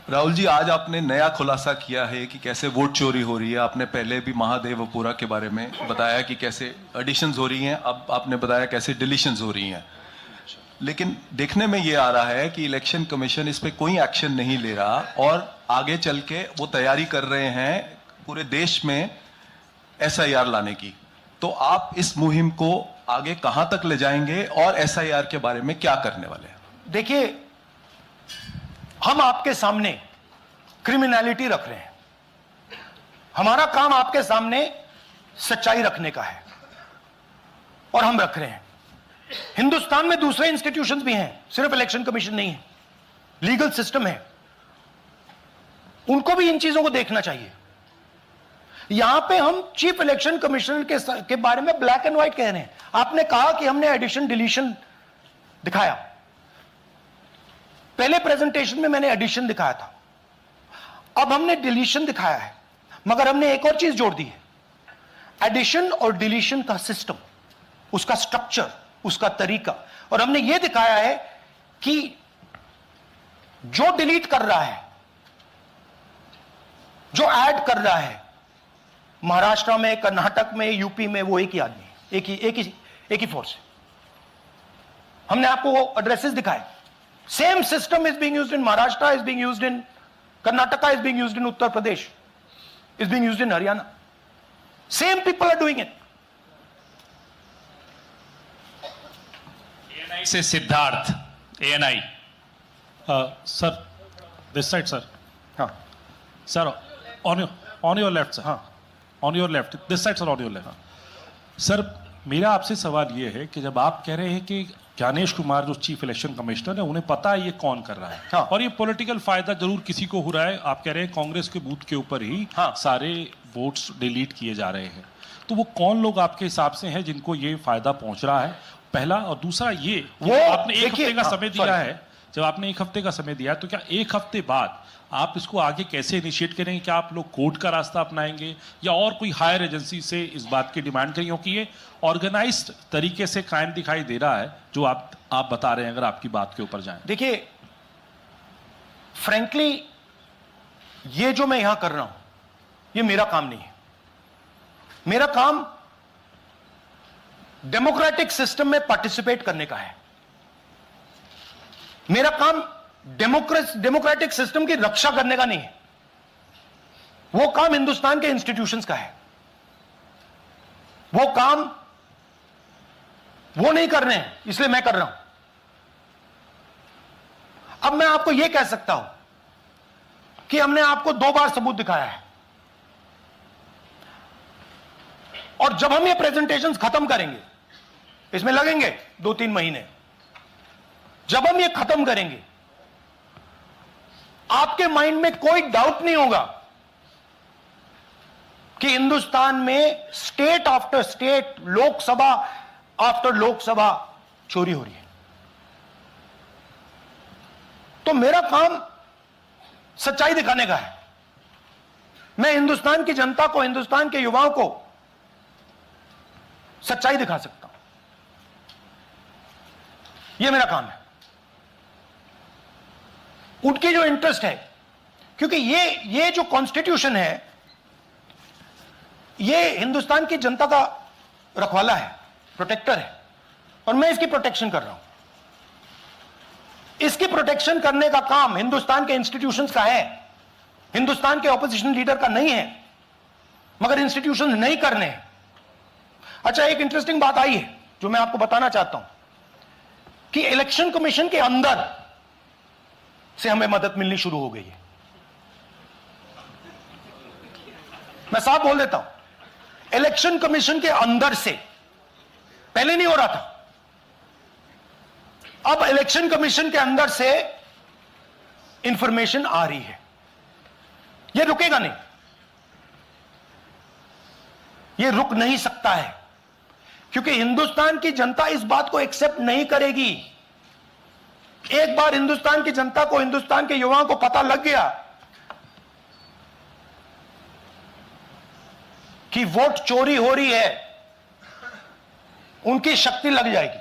राहुल जी, आज आपने नया खुलासा किया है कि कैसे वोट चोरी हो रही है। आपने पहले भी महादेवपुरा के बारे में बताया कि कैसे एडिशंस हो रही हैं, अब आपने बताया कैसे डिलीशंस हो रही हैं। लेकिन देखने में ये आ रहा है कि इलेक्शन कमीशन इस पे कोई एक्शन नहीं ले रहा और आगे चल के वो तैयारी कर रहे हैं पूरे देश में एसआईआर लाने की। तो आप इस मुहिम को आगे कहां तक ले जाएंगे और एसआईआर के बारे में क्या करने वाले हैं? देखिए, हम आपके सामने क्रिमिनलिटी रख रहे हैं। हमारा काम आपके सामने सच्चाई रखने का है और हम रख रहे हैं। हिंदुस्तान में दूसरे इंस्टीट्यूशंस भी हैं, सिर्फ इलेक्शन कमीशन नहीं है, लीगल सिस्टम है, उनको भी इन चीजों को देखना चाहिए। यहां पे हम चीफ इलेक्शन कमिश्नर के बारे में ब्लैक एंड व्हाइट कह रहे हैं। आपने कहा कि हमने एडिशन डिलीशन दिखाया। पहले प्रेजेंटेशन में मैंने एडिशन दिखाया था, अब हमने डिलीशन दिखाया है, मगर हमने एक और चीज जोड़ दी है। एडिशन और डिलीशन का सिस्टम, उसका स्ट्रक्चर, उसका तरीका, और हमने यह दिखाया है कि जो डिलीट कर रहा है, जो ऐड कर रहा है, महाराष्ट्र में, कर्नाटक में, यूपी में, वो एक ही आदमी है, एक ही फोर्स है। हमने आपको वो एड्रेसेस दिखाए। Same system is being used in Maharashtra, is being used in Karnataka, is being used in Uttar Pradesh, is being used in Haryana. Same people are doing it. ANI से Siddharth, ANI। Sir, this side sir. हाँ sir, on your left sir. हाँ, on your left, this side sir, on your left. Sir, मेरा आपसे सवाल ये है कि जब आप कह रहे हैं कि ज्ञानेश कुमार जो चीफ इलेक्शन कमिश्नर है, उन्हें पता है ये कौन कर रहा है, हाँ, और ये पॉलिटिकल फायदा जरूर किसी को हो रहा है। आप कह रहे हैं कांग्रेस के बूथ के ऊपर ही हाँ, सारे वोट्स डिलीट किए जा रहे हैं, तो वो कौन लोग आपके हिसाब से हैं जिनको ये फायदा पहुंच रहा है, पहला। और दूसरा ये कि वो आपने एक हफ्ते का समय दिया है, जब आपने एक हफ्ते का समय दिया है, तो क्या एक हफ्ते बाद आप इसको आगे कैसे इनिशिएट करेंगे? क्या आप लोग कोर्ट का रास्ता अपनाएंगे या और कोई हायर एजेंसी से इस बात की डिमांड करेंगे? क्योंकि ये ऑर्गेनाइज्ड तरीके से क्राइम दिखाई दे रहा है जो आप बता रहे हैं, अगर आपकी बात के ऊपर जाएं। देखिए, फ्रैंकली ये जो मैं यहां कर रहा हूं, ये मेरा काम नहीं है। मेरा काम डेमोक्रेटिक सिस्टम में पार्टिसिपेट करने का है। मेरा काम डेमोक्रेटिक सिस्टम की रक्षा करने का नहीं है। वो काम हिंदुस्तान के इंस्टीट्यूशंस का है। वो काम वो नहीं कर रहे हैं, इसलिए मैं कर रहा हूं। अब मैं आपको यह कह सकता हूं कि हमने आपको 2 बार सबूत दिखाया है, और जब हम ये प्रेजेंटेशंस खत्म करेंगे, इसमें लगेंगे 2-3 महीने, जब हम ये खत्म करेंगे, आपके माइंड में कोई डाउट नहीं होगा कि हिंदुस्तान में state after state, Lok Sabha after Lok Sabha चोरी हो रही है। तो मेरा काम सच्चाई दिखाने का है। मैं हिंदुस्तान की जनता को, हिंदुस्तान के युवाओं को सच्चाई दिखा सकता हूं। यह मेरा काम है। उनकी जो इंटरेस्ट है, क्योंकि ये जो कॉन्स्टिट्यूशन है, ये हिंदुस्तान की जनता का रखवाला है, प्रोटेक्टर है, और मैं इसकी प्रोटेक्शन कर रहा हूं। इसकी प्रोटेक्शन करने का काम हिंदुस्तान के इंस्टीट्यूशंस का है, हिंदुस्तान के ऑपोजिशन लीडर का नहीं है, मगर इंस्टीट्यूशंस नहीं करने हैं। अच्छा, एक इंटरेस्टिंग बात आई है जो मैं आपको बताना चाहता हूं कि इलेक्शन कमीशन के अंदर से हमें मदद मिलनी शुरू हो गई है। मैं साफ बोल देता हूं, इलेक्शन कमीशन के अंदर से, पहले नहीं हो रहा था, अब इलेक्शन कमीशन के अंदर से इंफॉर्मेशन आ रही है। यह रुकेगा नहीं, यह रुक नहीं सकता है, क्योंकि हिंदुस्तान की जनता इस बात को एक्सेप्ट नहीं करेगी। एक बार हिंदुस्तान की जनता को, हिंदुस्तान के युवाओं को पता लग गया कि वोट चोरी हो रही है, उनकी शक्ति लग जाएगी।